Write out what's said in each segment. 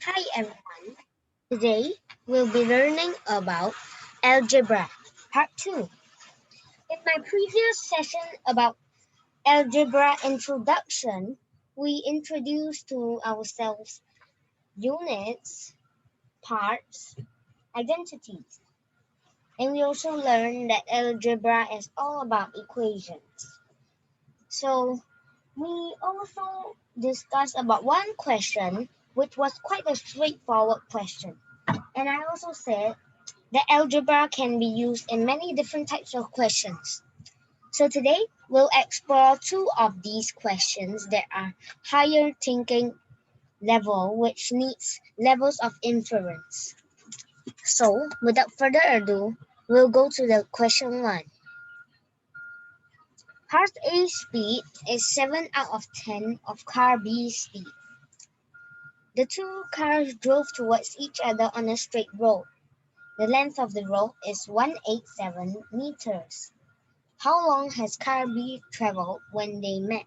Hi everyone. Today we'll be learning about algebra, part 2. In my previous session about algebra introduction, we introduced to ourselves units, parts, identities, and we also learned that algebra is all about equations. So we also discussed about one question which was quite a straightforward question. And I also said the algebra can be used in many different types of questions. So today we'll explore two of these questions that are higher thinking level which needs levels of inference. So without further ado, we'll go to the question 1. Car A speed is 7 out of 10 of car B speed. The two cars drove towards each other on a straight road. The length of the road is 187 meters. How long has car B traveled when they met?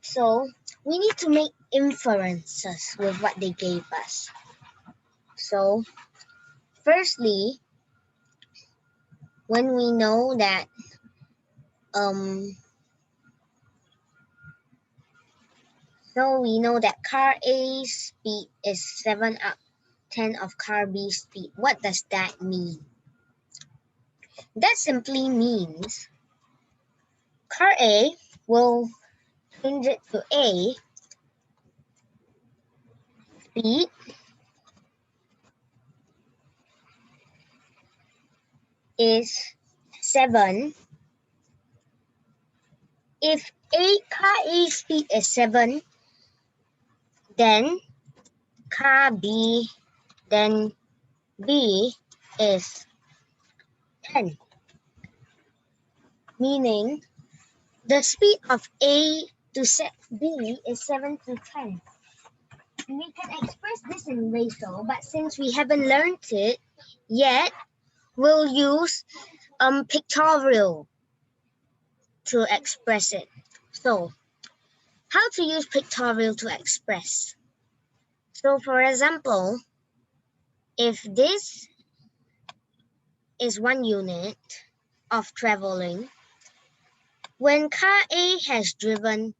So we need to make inferences with what they gave us. So firstly, when we know that car A speed is 7 up 10 of car B speed. What does that mean? That simply means car A will change it to A speed is 7. If car A speed is 7, then car B is 10. Meaning the speed of A to B is 7 to 10. We can express this in ratio, but since we haven't learned it yet, we'll use pictorial to express it. So, how to use pictorial to express? So, for example, if this is 1 unit of traveling, when car A has driven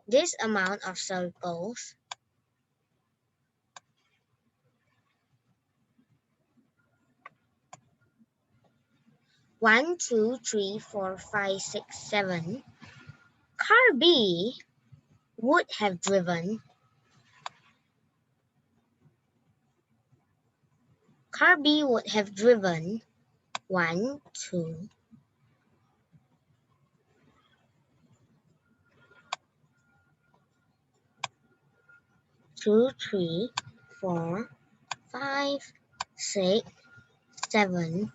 this amount of circles, one, two, three, 4, 5, 6, 7, car B would have driven 1, 2, 2, 3, 4, 5, 6, 7,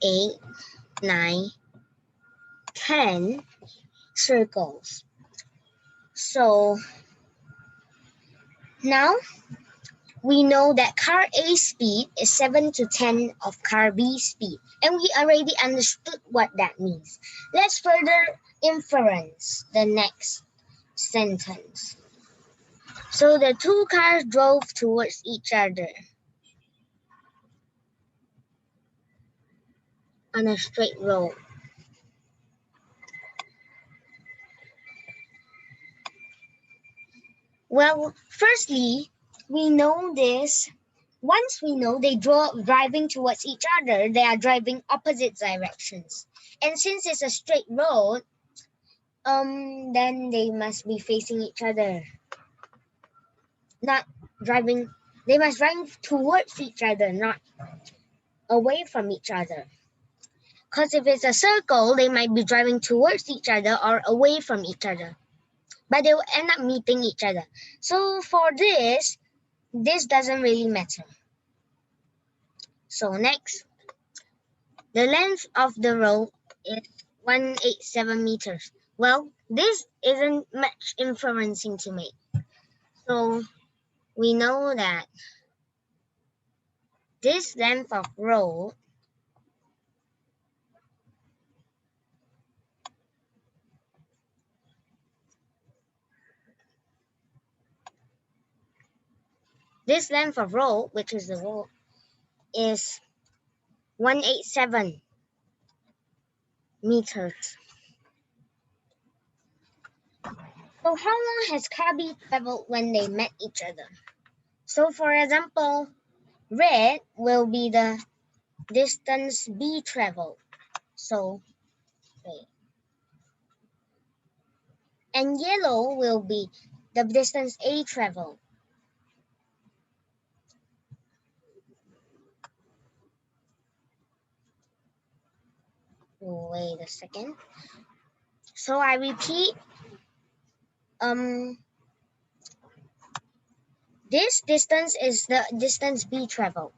8, 9, 10 circles. So now we know that car A speed is 7 to 10 of car B speed. And we already understood what that means. Let's further inference the next sentence. So the two cars drove towards each other on a straight road. Well, firstly, we know this. Once we know they driving towards each other, they are driving opposite directions. And since it's a straight road, then they must be facing each other. Not driving, they must drive towards each other, not away from each other. Because if it's a circle, they might be driving towards each other or away from each other. But they will end up meeting each other. So for this doesn't really matter. So next, the length of the road is 187 meters. Well, this isn't much inferencing to make. So we know that this length of road This length of rope, which is the rope, is 187 meters. So how long has car B traveled when they met each other? So for example, red will be the distance B traveled. So, wait. And yellow will be the distance A traveled. Wait a second. So I repeat, this distance is the distance B traveled.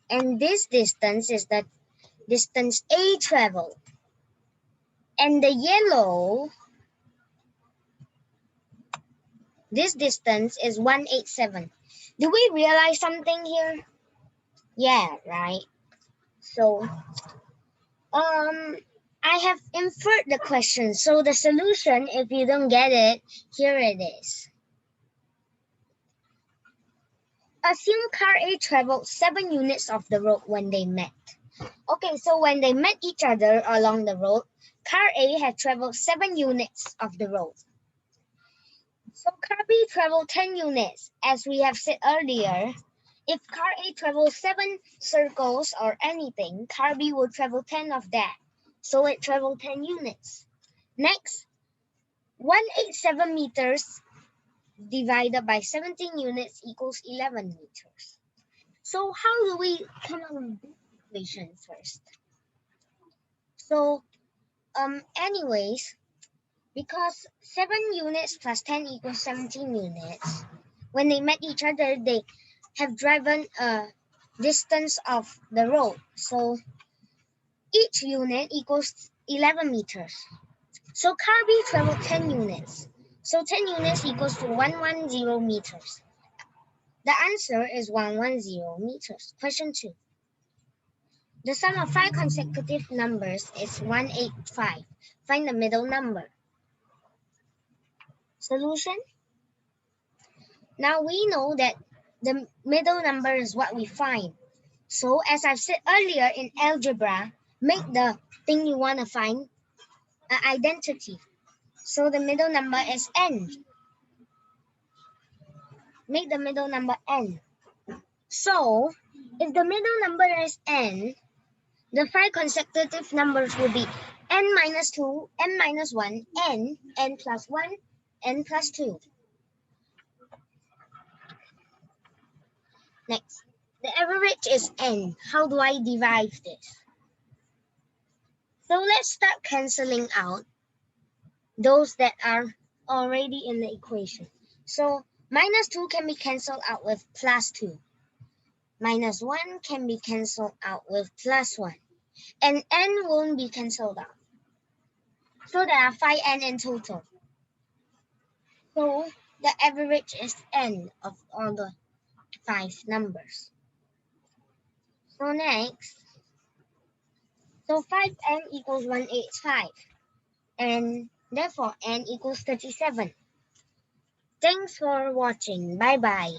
And this distance is the distance A traveled. And the yellow, this distance is 187. Do we realize something here? Yeah, right. So, I have inferred the question. So the solution, if you don't get it, here it is. Assume car A traveled 7 units of the road when they met. Okay, so when they met each other along the road, car A had traveled 7 units of the road. So car B traveled 10 units. As we have said earlier, if car A travels 7 circles or anything, car B will travel 10 of that. So it traveled 10 units. Next, 187 meters divided by 17 units equals 11 meters. So how do we come up with this equation first? So, anyways, because 7 units plus 10 equals 17 units, when they met each other, they have driven a distance of the road. So each unit equals 11 meters. So car B traveled 10 units. So 10 units equals to 110 meters. The answer is 110 meters. Question 2. The sum of 5 consecutive numbers is 185. Find the middle number. Solution? Now we know that the middle number is what we find. So as I've said earlier in algebra, make the thing you want to find an identity. So the middle number is n. Make the middle number n. So if the middle number is n, the 5 consecutive numbers will be n minus 2, n minus 1, n plus 1, n plus 2. Next, the average is n. How do I derive this? So let's start cancelling out those that are already in the equation. So minus 2 can be cancelled out with plus 2. Minus 1 can be cancelled out with plus 1. And n won't be cancelled out. So there are 5n in total. So the average is n of all the 5 numbers. So next, so 5n equals 185. And therefore n equals 37. Thanks for watching. Bye bye.